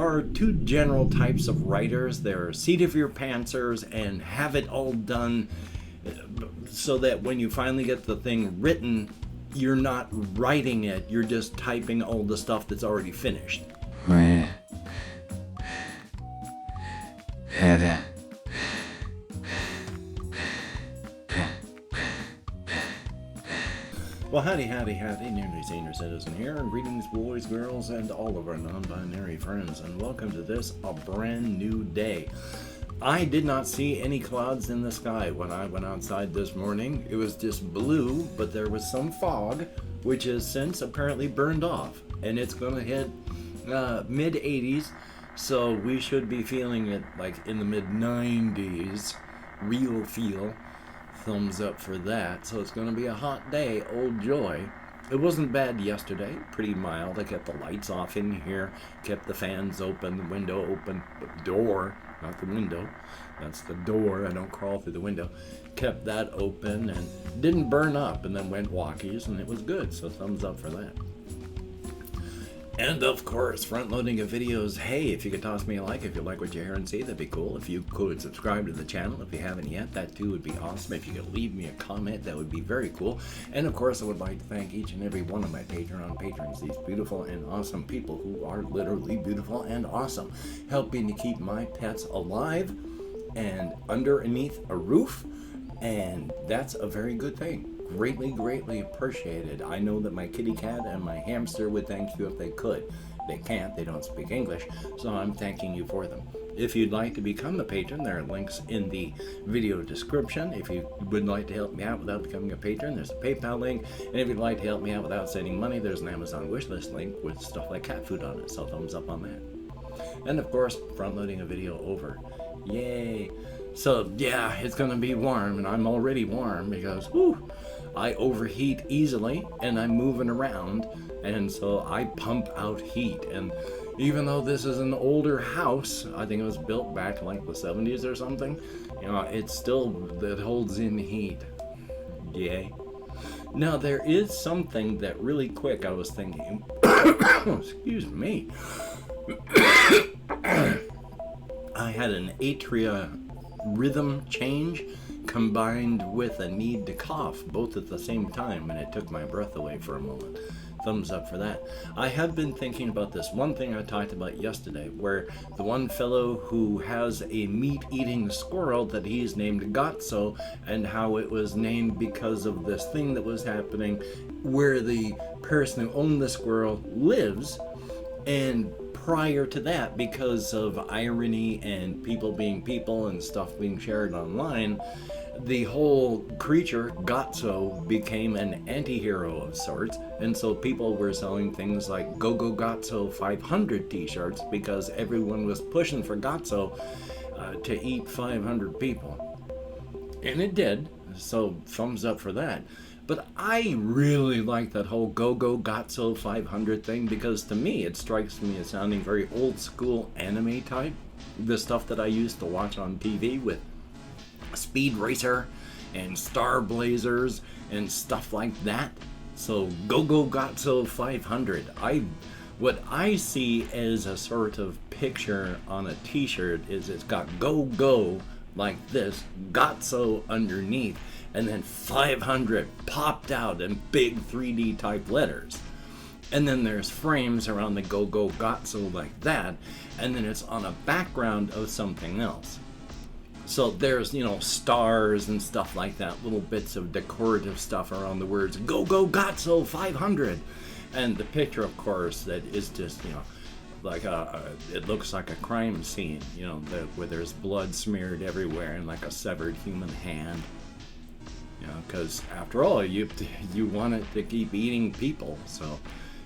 are two general types of writers. There are seat of your pantsers and have it all done so that when you finally get the thing written, you're not writing it, you're just typing all the stuff that's already finished. Well, howdy, Nearly Senior Citizen here, and greetings boys, girls, and all of our non-binary friends, and welcome to this, a brand new day. I did not see any clouds in the sky when I went outside this morning. It was just blue, but there was some fog, which has since apparently burned off, and it's going to hit mid-80s, so we should be feeling it like in the mid-90s, real feel. Thumbs up for that. So it's going to be a hot day, old joy. It wasn't bad yesterday, pretty mild. I kept the lights off in here, kept the fans open, the window open, the door, not the window, that's the door, I don't crawl through the window, kept that open and didn't burn up, and then went walkies and it was good, so thumbs up for that. And of course, front loading of videos. Hey, if you could toss me a like if you like what you hear and see, that'd be cool. If you could subscribe to the channel if you haven't yet, that too would be awesome. If you could leave me a comment, that would be very cool. And of course, I would like to thank each and every one of my Patreon patrons, these beautiful and awesome people who are literally beautiful and awesome, helping to keep my pets alive and underneath a roof, and that's a very good thing. Greatly appreciated. I know that my kitty cat and my hamster would thank you if they could. They can't, they don't speak English, so I'm thanking you for them. If you'd like to become a patron, there are links in the video description. If you would like to help me out without becoming a patron, there's a PayPal link. And if you'd like to help me out without sending money, there's an Amazon wishlist link with stuff like cat food on it, so thumbs up on that. And of course, front loading a video over. Yay! So yeah, it's gonna be warm, and I'm already warm because, whew, I overheat easily and I'm moving around, and so I pump out heat. And even though this is an older house, I think it was built back in like the 70s or something, you know, it holds in heat. Yay. Now there is something that really quick I was thinking, excuse me, I had an atria rhythm change combined with a need to cough both at the same time, and it took my breath away for a moment. Thumbs up for that. I have been thinking about this one thing I talked about yesterday, where the one fellow who has a meat-eating squirrel that he's named Gozo, and how it was named because of this thing that was happening where the person who owned the squirrel lives, and prior to that, because of irony and people being people and stuff being shared online, the whole creature, Gozo, became an anti-hero of sorts, and so people were selling things like Gozo 500 t-shirts because everyone was pushing for Gozo to eat 500 people. And it did, so thumbs up for that. But I really like that whole Gozo 500 thing, because to me it strikes me as sounding very old school anime type. The stuff that I used to watch on TV with Speed Racer and Star Blazers and stuff like that. So Gozo 500. What I see as a sort of picture on a t-shirt is it's got go like this, Gozo underneath, and then 500 popped out in big 3D type letters. And then there's frames around the Gozo like that, and then it's on a background of something else. So there's, you know, stars and stuff like that, little bits of decorative stuff around the words Gozo 500. And the picture, of course, that is just, you know, like it looks like a crime scene, you know, where there's blood smeared everywhere and like a severed human hand. You know, because after all, you want it to keep eating people. So,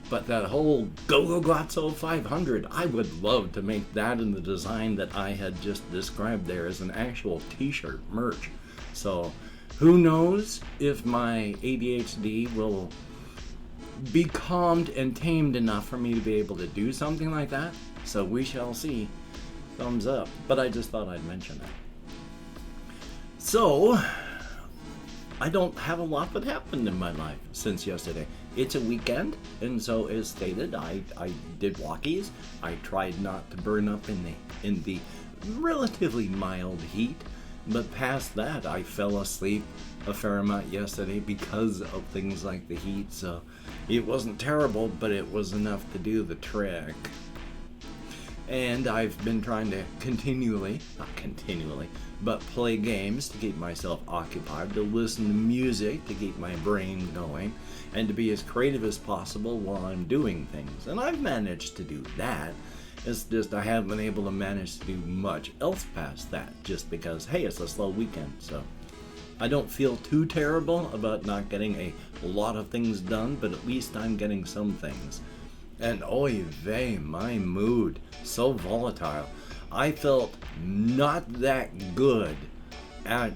but that whole Gozo 500, I would love to make that in the design that I had just described there as an actual t-shirt merch. So, who knows if my ADHD will be calmed and tamed enough for me to be able to do something like that. So we shall see. Thumbs up. But I just thought I'd mention that. So, I don't have a lot that happened in my life since yesterday. it's a weekend, and so as stated, I did walkies. I tried not to burn up in the relatively mild heat, but past that, I fell asleep a fair amount yesterday because of things like the heat, so it wasn't terrible, but it was enough to do the trick. And I've been trying to not continually, but play games to keep myself occupied, to listen to music to keep my brain going, and to be as creative as possible while I'm doing things. And I've managed to do that. It's just I haven't been able to manage to do much else past that, just because, hey, it's a slow weekend, so I don't feel too terrible about not getting a lot of things done, but at least I'm getting some things. And oy vey, my mood, so volatile. I felt not that good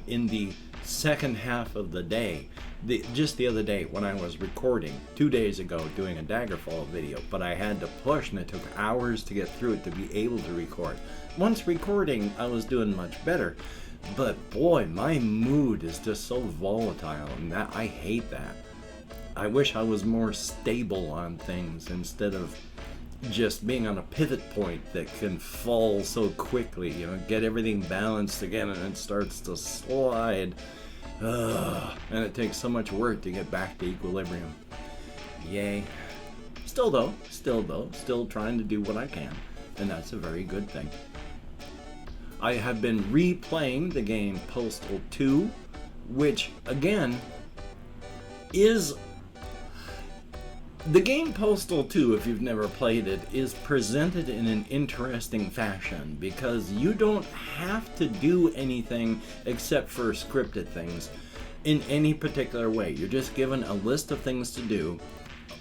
in the second half of the day. Just the other day when I was recording, 2 days ago, doing a Daggerfall video, but I had to push and it took hours to get through it to be able to record. Once recording, I was doing much better, but boy, my mood is just so volatile, and I hate that. I wish I was more stable on things instead of just being on a pivot point that can fall so quickly, get everything balanced again and it starts to slide. And it takes so much work to get back to equilibrium. Yay. Still trying to do what I can, and that's a very good thing. I have been replaying the game Postal 2, which again is... The game Postal 2, if you've never played it, is presented in an interesting fashion because you don't have to do anything except for scripted things in any particular way. You're just given a list of things to do.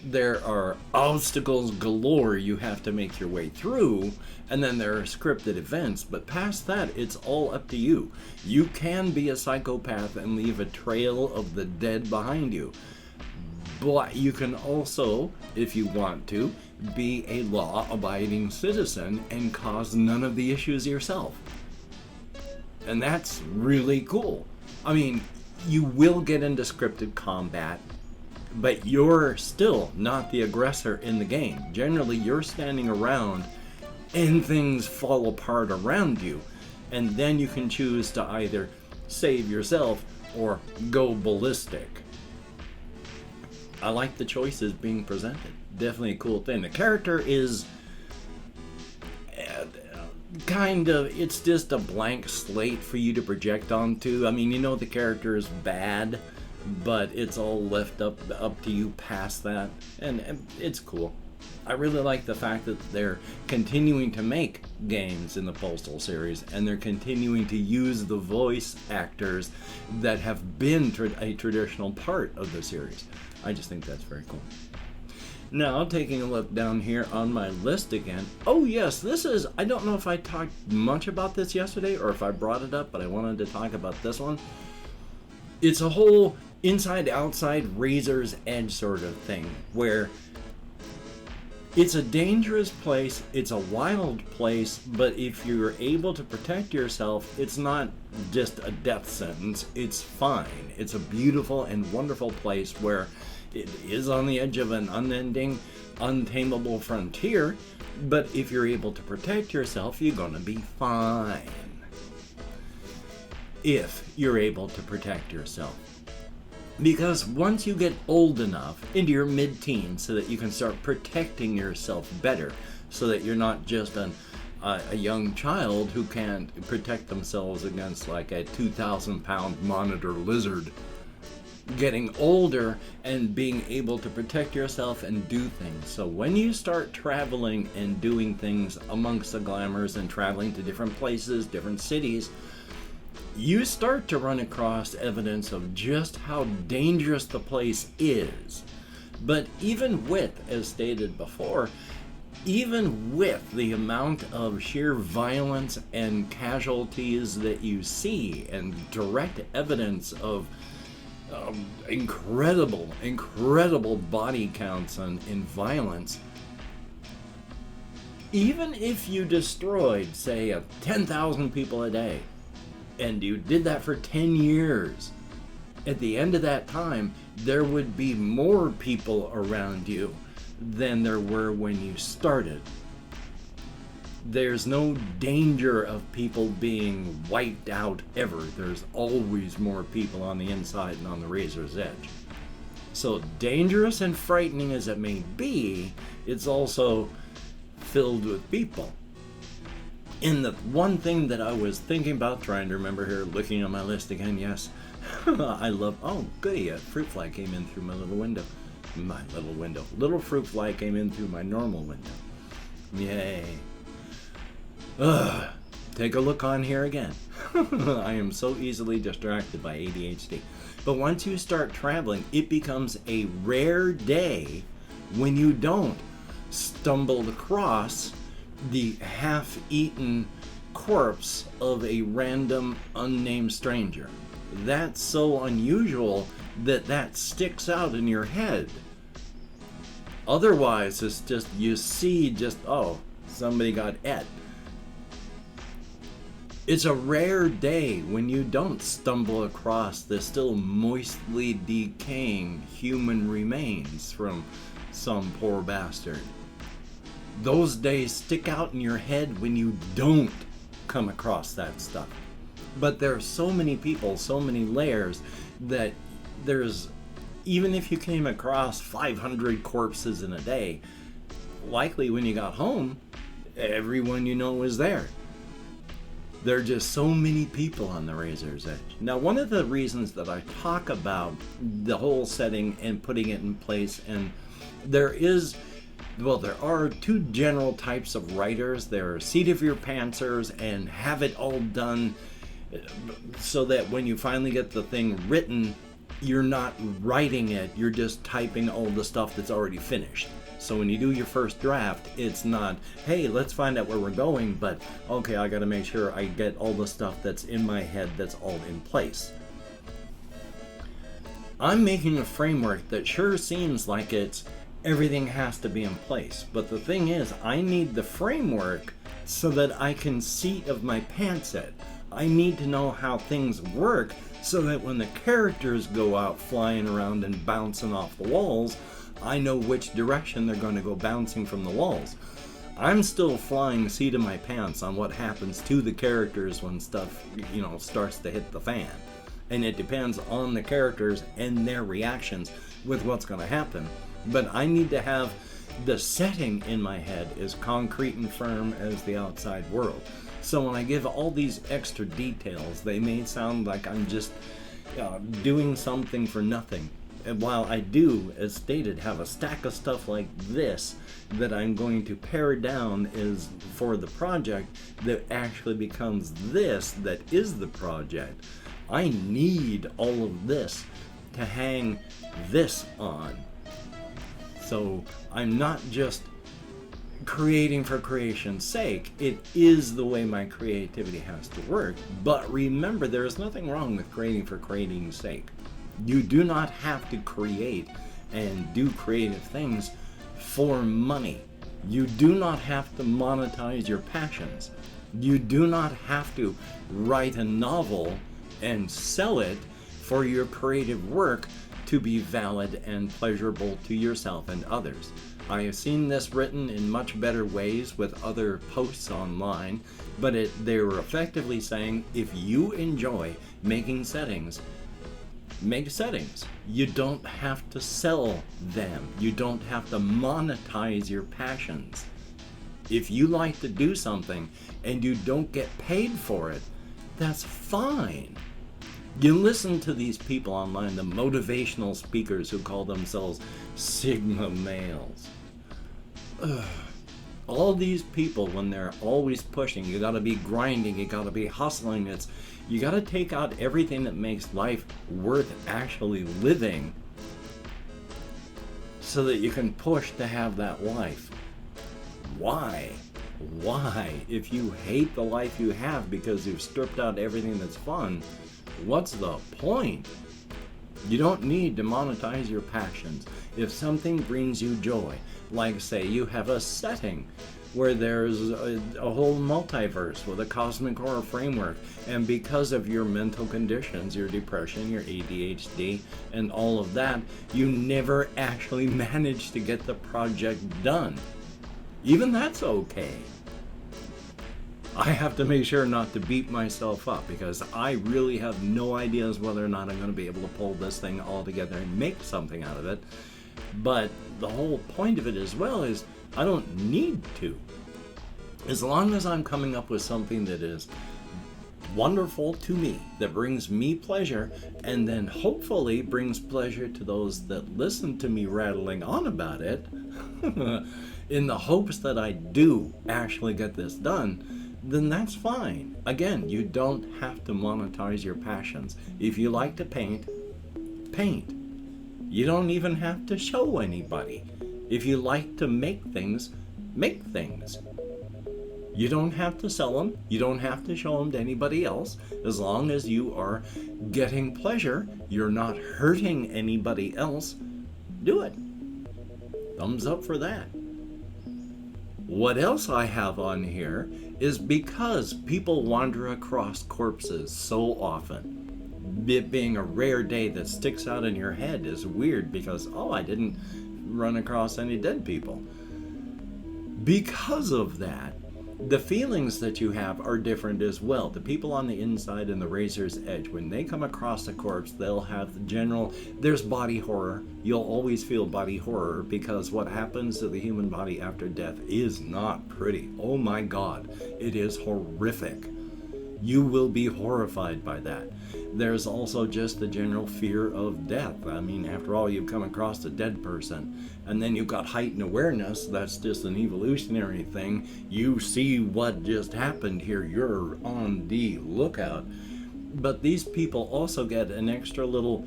There are obstacles galore you have to make your way through, and then there are scripted events, but past that, it's all up to you. You can be a psychopath and leave a trail of the dead behind you. But you can also, if you want to, be a law-abiding citizen and cause none of the issues yourself. And that's really cool. I mean, you will get into scripted combat, but you're still not the aggressor in the game. Generally, you're standing around and things fall apart around you. And then you can choose to either save yourself or go ballistic. I like the choices being presented. Definitely a cool thing. The character is it's just a blank slate for you to project onto. I mean, the character is bad, but it's all left up to you past that, and it's cool. I really like the fact that they're continuing to make games in the Postal series, and they're continuing to use the voice actors that have been a traditional part of the series. I just think that's very cool. Now, taking a look down here on my list again. Oh yes, I don't know if I talked much about this yesterday or if I brought it up, but I wanted to talk about this one. It's a whole inside-outside razor's edge sort of thing, where it's a dangerous place, it's a wild place, but if you're able to protect yourself, it's not just a death sentence, it's fine. It's a beautiful and wonderful place where it is on the edge of an unending, untamable frontier, but if you're able to protect yourself, you're gonna be fine. If you're able to protect yourself. Because once you get old enough, into your mid-teens, so that you can start protecting yourself better, so that you're not just a young child who can't protect themselves against like a 2,000-pound monitor lizard. Getting older and being able to protect yourself and do things. So when you start traveling and doing things amongst the glamours and traveling to different places, different cities, you start to run across evidence of just how dangerous the place is. But even with, as stated before, even with the amount of sheer violence and casualties that you see and direct evidence of incredible body counts in violence, even if you destroyed, say, 10,000 people a day, and you did that for 10 years, At the end of that time, there would be more people around you than there were when you started. There's no danger of people being wiped out ever. There's always more people on the inside and on the razor's edge. So dangerous and frightening as it may be, it's also filled with people. And the one thing that I was thinking about, trying to remember here, looking on my list again, yes, I love, oh goody, a fruit fly came in through my little window. Little fruit fly came in through my normal window. Yay. Take a look on here again. I am so easily distracted by ADHD. But once you start traveling, it becomes a rare day when you don't stumble across the half-eaten corpse of a random unnamed stranger. That's so unusual that sticks out in your head. Otherwise, it's just, you see just, oh, somebody got et. It's a rare day when you don't stumble across the still moistly decaying human remains from some poor bastard. Those days stick out in your head when you don't come across that stuff. But there are so many people, so many layers, that there's, even if you came across 500 corpses in a day, likely when you got home, everyone you know was there. There are just so many people on the razor's edge. Now, one of the reasons that I talk about the whole setting and putting it in place, and there are two general types of writers. There are seat of your pantsers and have it all done so that when you finally get the thing written, you're not writing it, you're just typing all the stuff that's already finished. So when you do your first draft, it's not, hey, let's find out where we're going, but okay, I gotta make sure I get all the stuff that's in my head that's all in place. I'm making a framework that sure seems like it's everything has to be in place, but the thing is, I need the framework so that I can seat of my pants it. I need to know how things work so that when the characters go out flying around and bouncing off the walls, I know which direction they're going to go bouncing from the walls. I'm still flying seat of my pants on what happens to the characters when stuff, starts to hit the fan. And it depends on the characters and their reactions with what's going to happen. But I need to have the setting in my head as concrete and firm as the outside world. So when I give all these extra details, they may sound like I'm just doing something for nothing. And while I do, as stated, have a stack of stuff like this that I'm going to pare down is for the project that actually becomes this that is the project, I need all of this to hang this on. So I'm not just creating for creation's sake. It is the way my creativity has to work. But remember, there is nothing wrong with creating for creating's sake. You do not have to create and do creative things for money. You do not have to monetize your passions. You do not have to write a novel and sell it for your creative work to be valid and pleasurable to yourself and others. I have seen this written in much better ways with other posts online, but they were effectively saying, if you enjoy making settings, make settings. You don't have to sell them. You don't have to monetize your passions. If you like to do something and you don't get paid for it, that's fine. You listen to these people online, the motivational speakers who call themselves Sigma males. All these people, when they're always pushing, you gotta be grinding, you gotta be hustling, you gotta take out everything that makes life worth actually living so that you can push to have that life. Why? If you hate the life you have because you've stripped out everything that's fun, what's the point? You don't need to monetize your passions. If something brings you joy, like say you have a setting where there's a whole multiverse with a cosmic horror framework, and because of your mental conditions, your depression, your ADHD, and all of that, you never actually manage to get the project done. Even that's okay. I have to make sure not to beat myself up, because I really have no ideas whether or not I'm going to be able to pull this thing all together and make something out of it. But the whole point of it as well is I don't need to. As long as I'm coming up with something that is wonderful to me, that brings me pleasure, and then hopefully brings pleasure to those that listen to me rattling on about it, in the hopes that I do actually get this done, then that's fine. Again, you don't have to monetize your passions. If you like to paint, paint. You don't even have to show anybody. If you like to make things, make things. You don't have to sell them. You don't have to show them to anybody else. As long as you are getting pleasure, you're not hurting anybody else, do it. Thumbs up for that. What else I have on here is because people wander across corpses so often, it being a rare day that sticks out in your head is weird because, oh, I didn't run across any dead people. Because of that, the feelings that you have are different as well. The people on the inside and the razor's edge, when they come across a corpse, they'll have the general, there's body horror. You'll always feel body horror because what happens to the human body after death is not pretty. Oh my God, it is horrific. You will be horrified by that. There's also just the general fear of death. I mean, after all, you've come across a dead person, and then you've got heightened awareness. That's just an evolutionary thing. You see what just happened here. You're on the lookout. But these people also get an extra little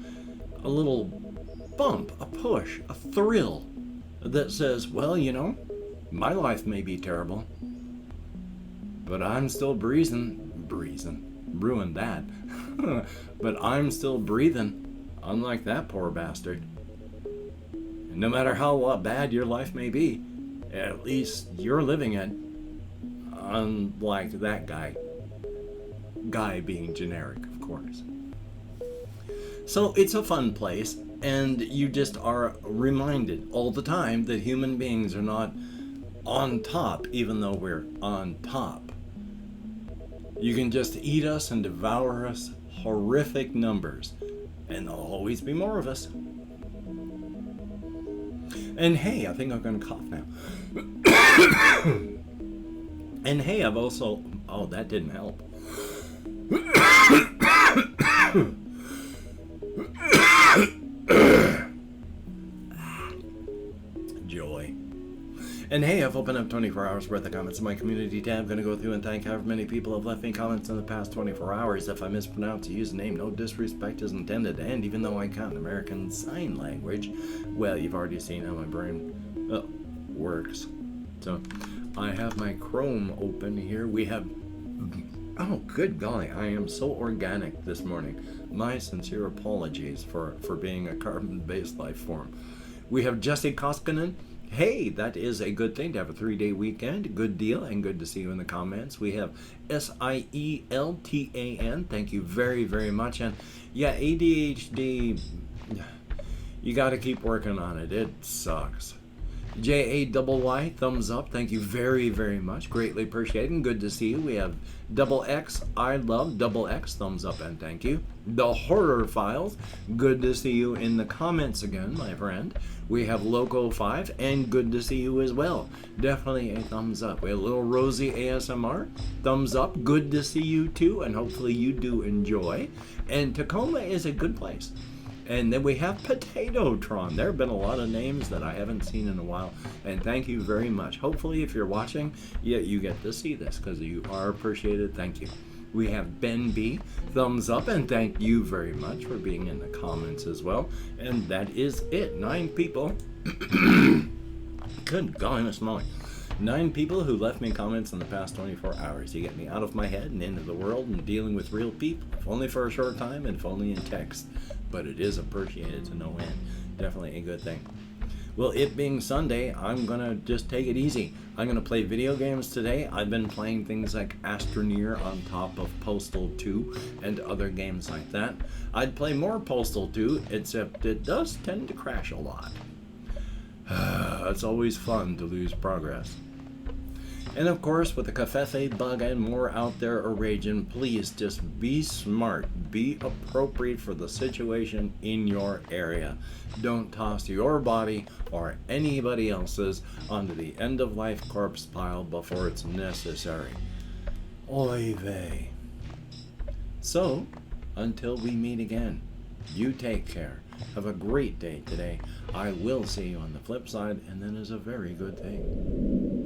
bump, a push, a thrill that says, well, you know, my life may be terrible, but I'm still ruined that. But I'm still breathing, unlike that poor bastard. And no matter how bad your life may be, at least you're living it, unlike that guy. Guy being generic, of course. So it's a fun place, and you just are reminded all the time that human beings are not on top, even though we're on top. You can just eat us and devour us, horrific numbers, and there'll always be more of us. And hey, I think I'm going to cough now. And hey, I've also... Oh, that didn't help. Joy. And hey, I've opened up 24 hours worth of comments in my community tab. I'm going to go through and thank however many people have left me comments in the past 24 hours. If I mispronounce a username, no disrespect is intended. And even though I count American Sign Language, well, you've already seen how my brain works. So I have my Chrome open here. We have... Oh, good golly, I am so organic this morning. My sincere apologies for being a carbon-based life form. We have Jesse Koskinen. Hey, that is a good thing to have a 3-day weekend. Good deal, and good to see you in the comments. We have SIELTAN. Thank you very, very much. And yeah, ADHD, you got to keep working on it. It sucks. JAYY, thumbs up. Thank you very, very much. Greatly appreciated and good to see you. We have XX, I love XX, thumbs up and thank you. The Horror Files, good to see you in the comments again, my friend. We have Loco5 and good to see you as well. Definitely a thumbs up. We have Little Rosie ASMR, thumbs up. Good to see you too, and hopefully you do enjoy. And Tacoma is a good place. And then we have Potatotron. There have been a lot of names that I haven't seen in a while. And thank you very much. Hopefully, if you're watching, yeah, you get to see this because you are appreciated. Thank you. We have Ben B. Thumbs up. And thank you very much for being in the comments as well. And that is it. 9 people. Good golly, Miss Molly. 9 people who left me comments in the past 24 hours. You get me out of my head and into the world and dealing with real people. If only for a short time and if only in text. But it is appreciated to no end. Definitely a good thing. Well, it being Sunday, I'm gonna just take it easy. I'm gonna play video games today. I've been playing things like Astroneer on top of Postal 2 and other games like that. I'd play more Postal 2, except it does tend to crash a lot. It's always fun to lose progress. And of course, with the Cafefe bug and more out there raging, please just be smart. Be appropriate for the situation in your area. Don't toss your body or anybody else's onto the end-of-life corpse pile before it's necessary. Oy vey. So, until we meet again, you take care. Have a great day today. I will see you on the flip side, and that is a very good thing.